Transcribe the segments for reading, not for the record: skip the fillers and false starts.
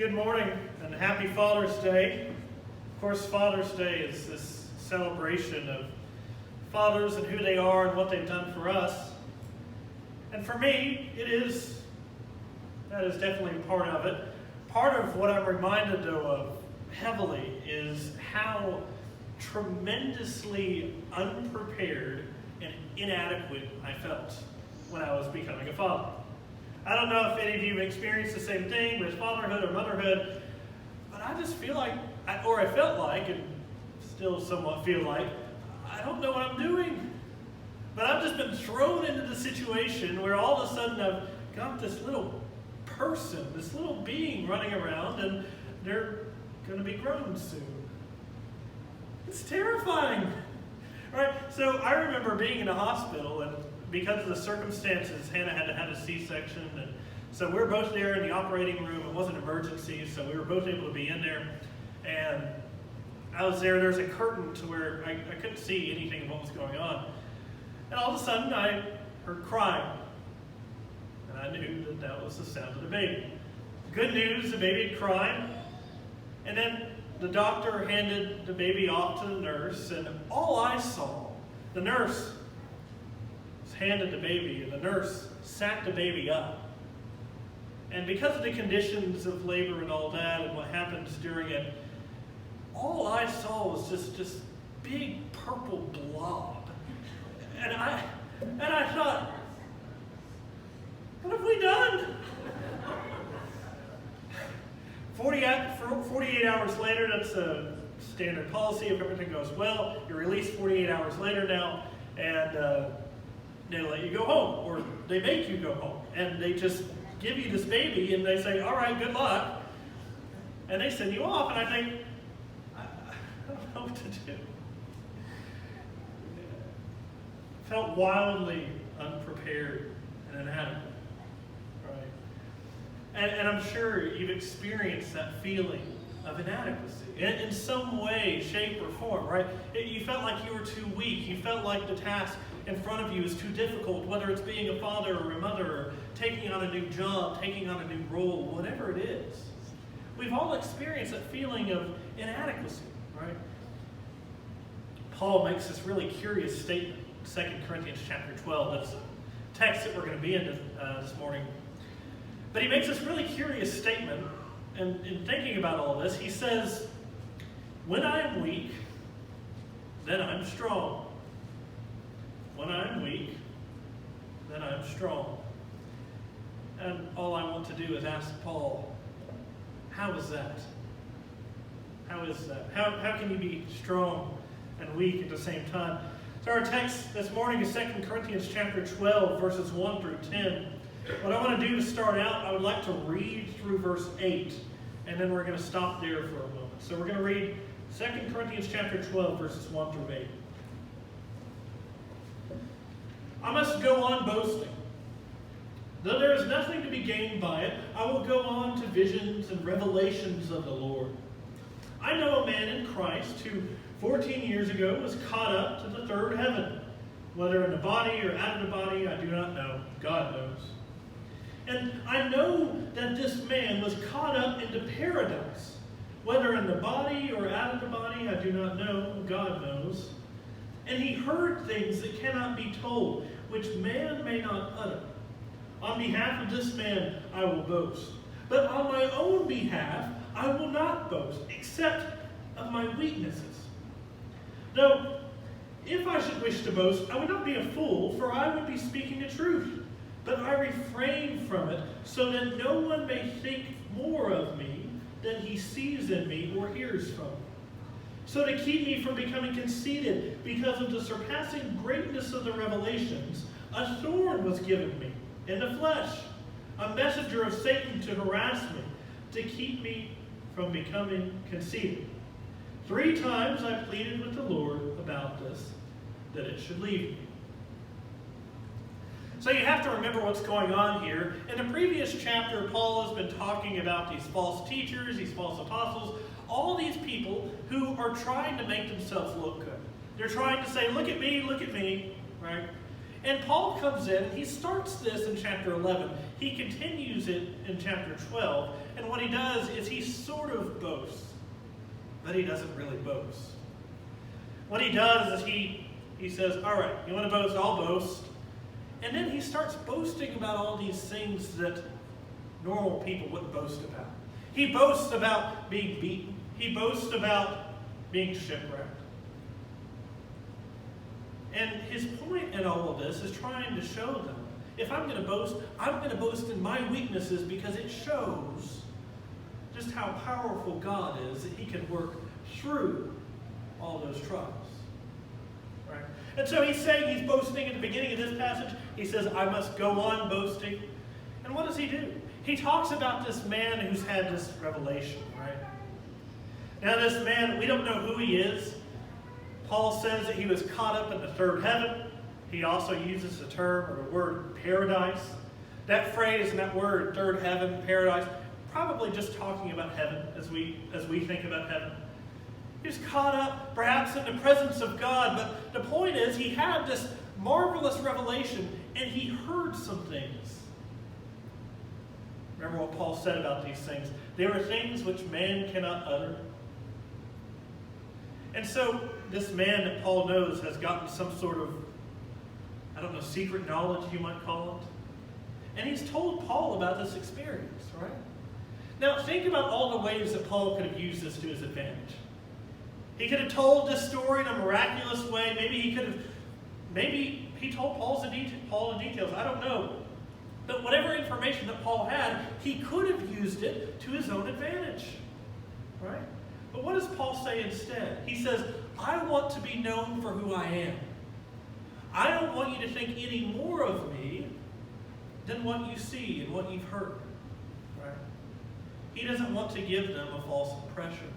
Good morning and happy Father's Day. Of course, Father's Day is this celebration of fathers and who they are and what they've done for us. And for me, that is definitely part of it. Part of what I'm reminded, though, of heavily is how tremendously unprepared and inadequate I felt when I was becoming a father. I don't know if any of you have experienced the same thing with fatherhood or motherhood, but I just feel like, I felt like, and still somewhat feel like, I don't know what I'm doing. But I've just been thrown into the situation where all of a sudden I've got this little person, this little being running around, and they're going to be grown soon. It's terrifying. Right? So I remember being in a hospital, and because of the circumstances, Hannah had to have a C-section, and so we were both there in the operating room. It wasn't an emergency, so we were both able to be in there. And I was there. There's a curtain to where I couldn't see anything of what was going on. And all of a sudden, I heard crying, and I knew that that was the sound of the baby. Good news, the baby had cried, and then the doctor handed the baby off to the nurse, and all I saw, the nurse handed the baby, and the nurse sat the baby up. And because of the conditions of labor and all that, and what happens during it, all I saw was just this big purple blob. And I thought, what have we done? 48 hours later, that's a standard policy. If everything goes well, you're released 48 hours later now, and they let you go home, or they make you go home. And they just give you this baby, and they say, all right, good luck. And they send you off, and I think, I don't know what to do. Felt wildly unprepared and inadequate. Right? And I'm sure you've experienced that feeling of inadequacy in some way, shape, or form, right? You felt like you were too weak. You felt like the task in front of you is too difficult, whether it's being a father or a mother, or taking on a new job, taking on a new role, whatever it is. We've all experienced that feeling of inadequacy, right? Paul makes this really curious statement, 2 Corinthians chapter 12. That's the text that we're going to be in this morning. But he makes this really curious statement, and in thinking about all this, he says, when I am weak, then I'm strong. When I am weak, then I'm strong. And all I want to do is ask Paul, how is that? How is that? How can you be strong and weak at the same time? So our text this morning is 2 Corinthians chapter 12, verses 1 through 10. What I want to do to start out, I would like to read through verse 8, and then we're going to stop there for a moment. So we're going to read 2 Corinthians chapter 12, verses 1 through 8. I must go on boasting. Though there is nothing to be gained by it, I will go on to visions and revelations of the Lord. I know a man in Christ who 14 years ago was caught up to the third heaven. Whether in the body or out of the body, I do not know. God knows. And I know that this man was caught up into paradise. Whether in the body or out of the body, I do not know. God knows. And he heard things that cannot be told, which man may not utter. On behalf of this man I will boast. But on my own behalf I will not boast, except of my weaknesses. Though, if I should wish to boast, I would not be a fool, for I would be speaking the truth. But I refrain from it, so that no one may think more of me than he sees in me or hears from me. So to keep me from becoming conceited because of the surpassing greatness of the revelations, a thorn was given me in the flesh, a messenger of Satan to harass me, to keep me from becoming conceited. 3 times I pleaded with the Lord about this, that it should leave me. So you have to remember what's going on here. In the previous chapter, Paul has been talking about these false teachers, these false apostles, all these people who are trying to make themselves look good. They're trying to say, look at me, right? And Paul comes in, and he starts this in chapter 11. He continues it in chapter 12. And what he does is he sort of boasts, but he doesn't really boast. What he does is he says, all right, you want to boast? I'll boast. And then he starts boasting about all these things that normal people wouldn't boast about. He boasts about being beaten. He boasts about being shipwrecked. And his point in all of this is trying to show them, if I'm going to boast, I'm going to boast in my weaknesses because it shows just how powerful God is, that he can work through all those trials. Right? And so he's saying, he's boasting at the beginning of this passage. He says, I must go on boasting. And what does he do? He talks about this man who's had this revelation, right? Now this man, we don't know who he is. Paul says that he was caught up in the third heaven. He also uses the term or the word paradise. That phrase and that word, third heaven, paradise, probably just talking about heaven as we think about heaven. He was caught up perhaps in the presence of God, but the point is he had this marvelous revelation and he heard some things. Remember what Paul said about these things. There are things which man cannot utter. And so this man that Paul knows has gotten some sort of, I don't know, secret knowledge you might call it. And he's told Paul about this experience, right? Now think about all the ways that Paul could have used this to his advantage. He could have told this story in a miraculous way. Maybe he told Paul the details. I don't know. But whatever information that Paul had, he could have used it to his own advantage, right? But what does Paul say instead? He says, I want to be known for who I am. I don't want you to think any more of me than what you see and what you've heard. Right? He doesn't want to give them a false impression.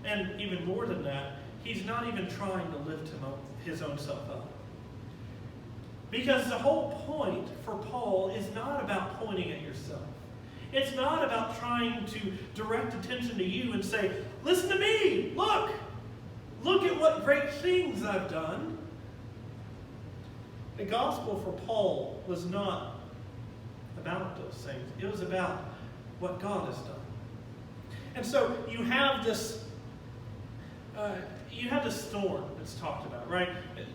And even more than that, he's not even trying to lift his own self up. Because the whole point for Paul is not about pointing at yourself. It's not about trying to direct attention to you and say, listen to me, look at what great things I've done. The gospel for Paul was not about those things. It was about what God has done. And so you have this thorn that's talked about, right?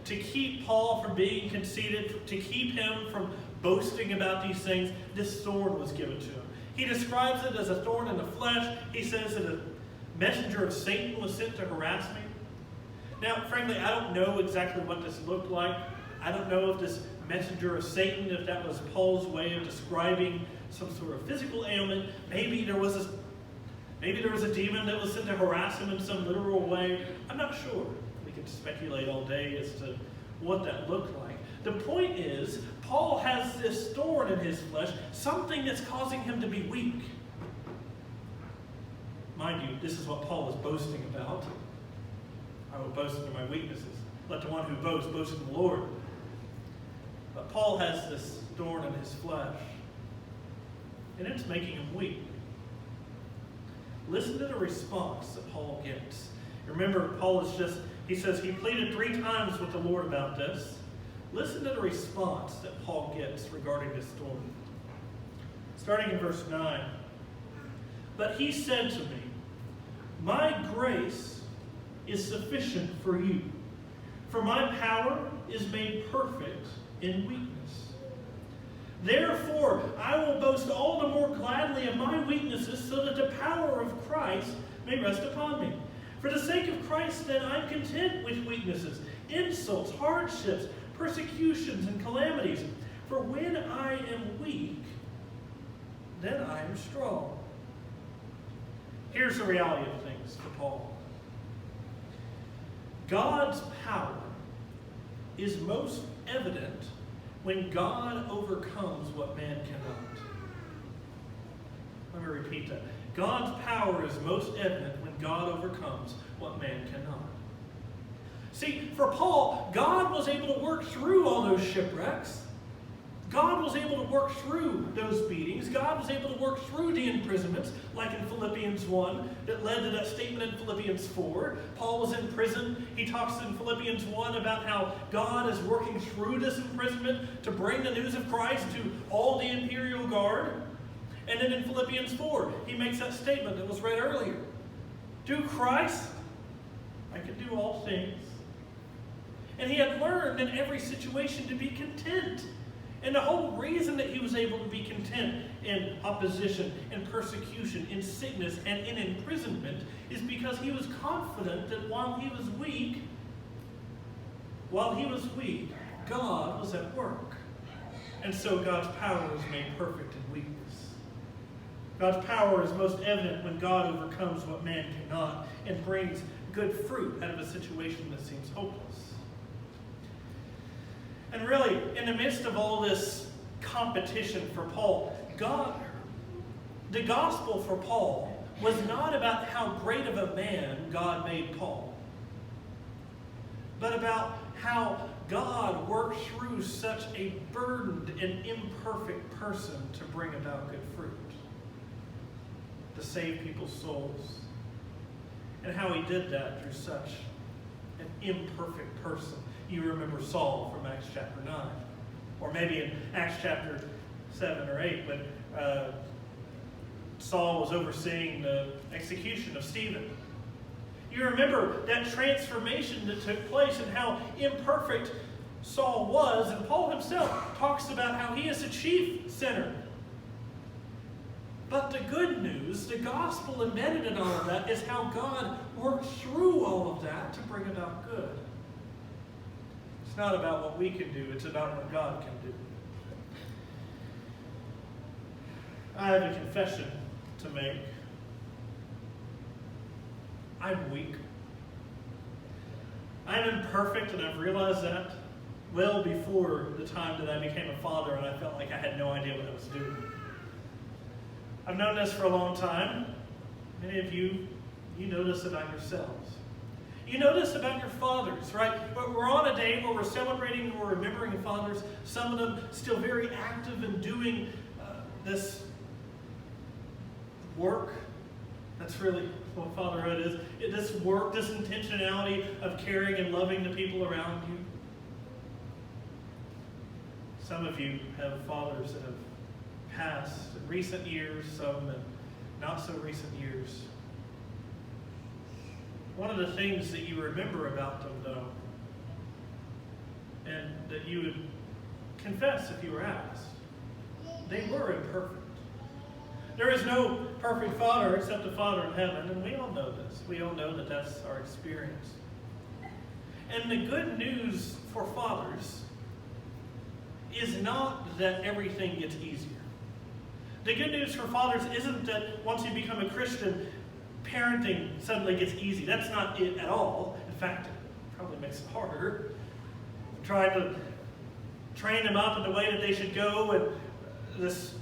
To keep Paul from being conceited, to keep him from boasting about these things, this thorn was given to him. He describes it as a thorn in the flesh. He says that a messenger of Satan was sent to harass me. Now, frankly, I don't know exactly what this looked like. I don't know if this messenger of Satan, if that was Paul's way of describing some sort of physical ailment. Maybe there was a demon that was sent to harass him in some literal way. I'm not sure. We could speculate all day as to what that looked like. The point is, Paul has this thorn in his flesh, something that's causing him to be weak. Mind you, this is what Paul is boasting about. I will boast in my weaknesses. Let the one who boasts boast in the Lord. But Paul has this thorn in his flesh, and it's making him weak. Listen to the response that Paul gets. Remember, he says he pleaded 3 times with the Lord about this. Listen to the response that Paul gets regarding this thorn. Starting in verse 9. But he said to me, my grace is sufficient for you, for my power is made perfect in weakness. Therefore, I will boast all the more gladly of my weaknesses, so that the power of Christ may rest upon me. For the sake of Christ, then, I'm content with weaknesses, insults, hardships, persecutions, and calamities. For when I am weak, then I am strong. Here's the reality of things for Paul. God's power is most evident when God overcomes what man cannot. Let me repeat that. God's power is most evident when God overcomes what man cannot. See, for Paul, God was able to work through all those shipwrecks. God was able to work through those beatings. God was able to work through the imprisonments, like in Philippians 1, that led to that statement in Philippians 4. Paul was in prison. He talks in Philippians 1 about how God is working through this imprisonment to bring the news of Christ to all the imperial guard. And then in Philippians 4, he makes that statement that was read earlier. Through Christ, I can do all things. And he had learned in every situation to be content. And the whole reason that he was able to be content in opposition, in persecution, in sickness, and in imprisonment is because he was confident that while he was weak, God was at work. And so God's power was made perfect in weakness. God's power is most evident when God overcomes what man cannot and brings good fruit out of a situation that seems hopeless. And really, in the midst of all this competition for Paul, the gospel for Paul was not about how great of a man God made Paul, but about how God worked through such a burdened and imperfect person to bring about good fruit, to save people's souls, and how he did that through such an imperfect person. You remember Saul from Acts chapter 9. Or maybe in Acts chapter 7 or 8 when Saul was overseeing the execution of Stephen. You remember that transformation that took place and how imperfect Saul was. And Paul himself talks about how he is a chief sinner. But the good news, the gospel embedded in all of that, is how God worked through all of that to bring about good. It's not about what we can do, it's about what God can do. I have a confession to make. I'm weak. I'm imperfect, and I've realized that well before the time that I became a father and I felt like I had no idea what I was doing. I've known this for a long time. Many of you know this about yourselves. You know this about your fathers, right? We're on a day where we're celebrating and we're remembering fathers, some of them still very active in doing this work. That's really what fatherhood is. This work, this intentionality of caring and loving the people around you. Some of you have fathers that have passed in recent years, some in not so recent years. One of the things that you remember about them, though, and that you would confess if you were asked, they were imperfect. There is no perfect father except the Father in heaven, and we all know this. We all know that that's our experience. And the good news for fathers is not that everything gets easier. The good news for fathers isn't that once you become a Christian, parenting suddenly gets easy. That's not it at all. In fact, it probably makes it harder. Trying to train them up in the way that they should go, and this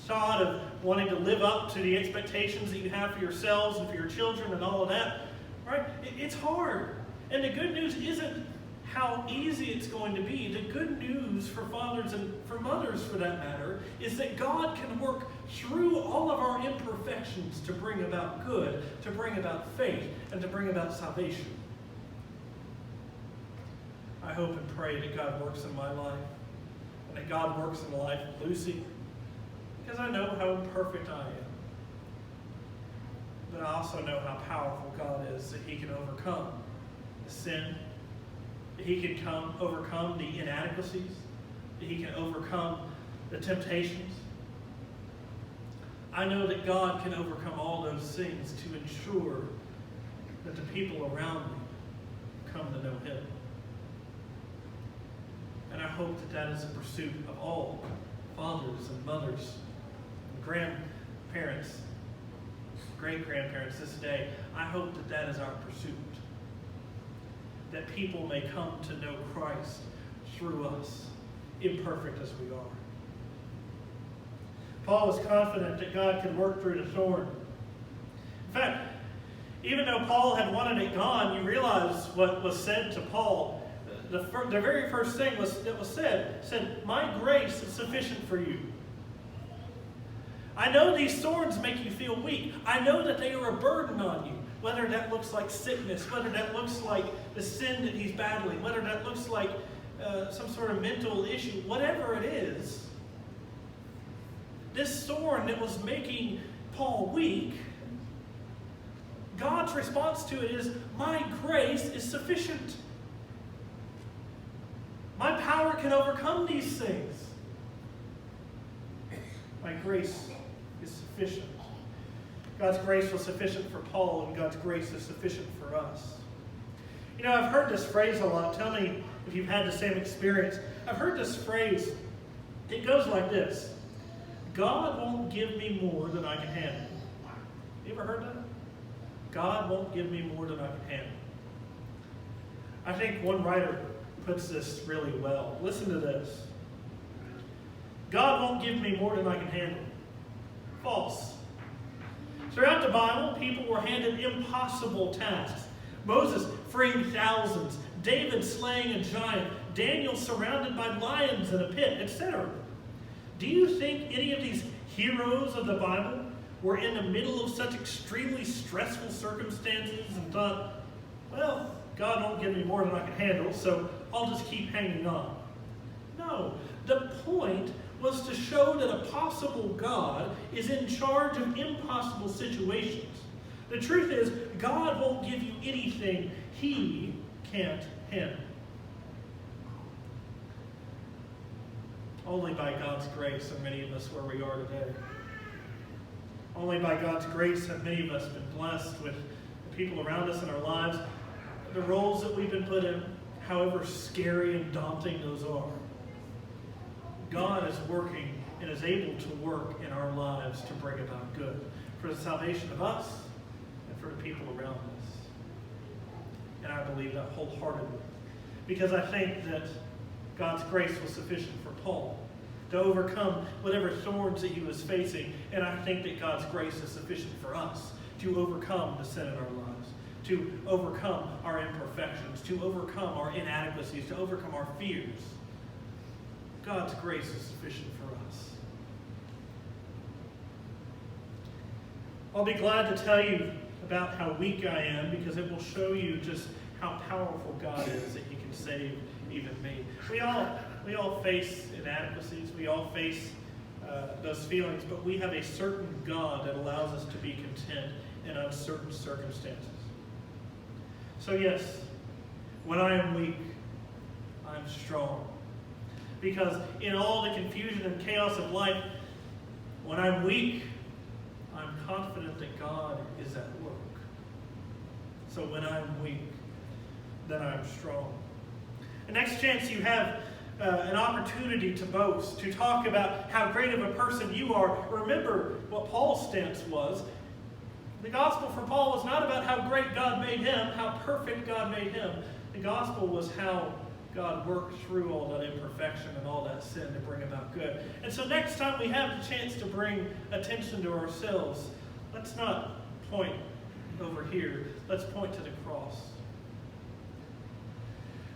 thought of wanting to live up to the expectations that you have for yourselves and for your children and all of that, right? It's hard. And the good news isn't how easy it's going to be. The good news for fathers and for mothers, for that matter, is that God can work through all of our imperfections to bring about good, to bring about faith, and to bring about salvation. I hope and pray that God works in my life, and that God works in the life of Lucy, because I know how imperfect I am. But I also know how powerful God is, that He can overcome the sin, that He can overcome the inadequacies, that He can overcome the temptations. I know that God can overcome all those things to ensure that the people around me come to know Him. And I hope that that is a pursuit of all fathers and mothers, and grandparents, great-grandparents this day. I hope that that is our pursuit. That people may come to know Christ through us, imperfect as we are. Paul was confident that God could work through the thorn. In fact, even though Paul had wanted it gone, you realize what was said to Paul. The very first thing that was said, "My grace is sufficient for you." I know these thorns make you feel weak. I know that they are a burden on you. Whether that looks like sickness, whether that looks like the sin that he's battling, whether that looks like some sort of mental issue, whatever it is, this thorn that was making Paul weak, God's response to it is, my grace is sufficient. My power can overcome these things. My grace is sufficient. God's grace was sufficient for Paul, and God's grace is sufficient for us. You know, I've heard this phrase a lot. Tell me if you've had the same experience. I've heard this phrase. It goes like this. God won't give me more than I can handle. You ever heard that? God won't give me more than I can handle. I think one writer puts this really well. Listen to this. God won't give me more than I can handle. False. Throughout the Bible, people were handed impossible tasks. Moses freeing thousands, David slaying a giant, Daniel surrounded by lions in a pit, etc. Do you think any of these heroes of the Bible were in the middle of such extremely stressful circumstances and thought, well, God won't give me more than I can handle, so I'll just keep hanging on? No. The point was to show that a possible God is in charge of impossible situations. The truth is, God won't give you anything He can't handle. Only by God's grace are many of us where we are today. Only by God's grace have many of us been blessed with the people around us in our lives, the roles that we've been put in, however scary and daunting those are. God is working and is able to work in our lives to bring about good for the salvation of us and for the people around us. And I believe that wholeheartedly, because I think that God's grace was sufficient for Paul to overcome whatever thorns that he was facing, and I think that God's grace is sufficient for us to overcome the sin in our lives, to overcome our imperfections, to overcome our inadequacies, to overcome our fears. God's grace is sufficient for us. I'll be glad to tell you about how weak I am, because it will show you just how powerful God is, that He can save even me. We all face inadequacies. We all face those feelings, but we have a certain God that allows us to be content in uncertain circumstances. So yes, when I am weak, I'm strong. Because in all the confusion and chaos of life, when I'm weak, I'm confident that God is at work. So when I'm weak, then I'm strong. The next chance you have an opportunity to boast, to talk about how great of a person you are, remember what Paul's stance was. The gospel for Paul was not about how great God made him, how perfect God made him. The gospel was how God worked through all that imperfection and all that sin to bring about good. And so next time we have the chance to bring attention to ourselves, let's not point over here. Let's point to the cross.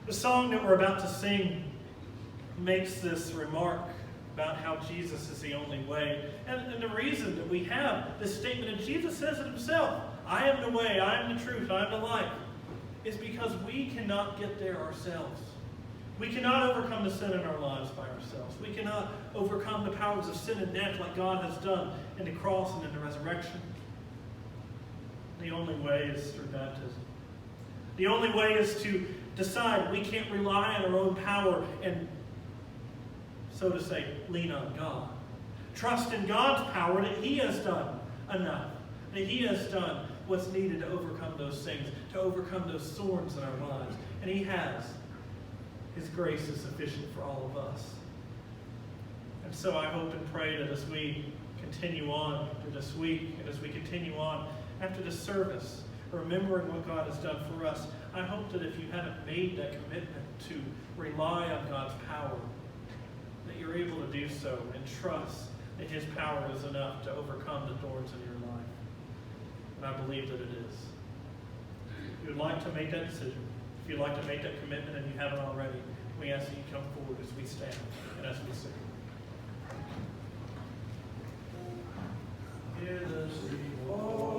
The song that we're about to sing makes this remark about how Jesus is the only way. And the reason that we have this statement, and Jesus says it himself, I am the way, I am the truth, I am the life, is because we cannot get there ourselves. We cannot overcome the sin in our lives by ourselves. We cannot overcome the powers of sin and death like God has done in the cross and in the resurrection. The only way is through baptism. The only way is to decide we can't rely on our own power and, so to say, lean on God. Trust in God's power that He has done enough. That He has done what's needed to overcome those things, to overcome those thorns in our lives. And He has. His grace is sufficient for all of us. And so I hope and pray that as we continue on through this week, and as we continue on after this service, remembering what God has done for us, I hope that if you haven't made that commitment to rely on God's power, that you're able to do so and trust that His power is enough to overcome the thorns in your life. And I believe that it is. If you would like to make that decision, if you'd like to make that commitment and you haven't already, we ask that you come forward as we stand and as we sing. Hear the street.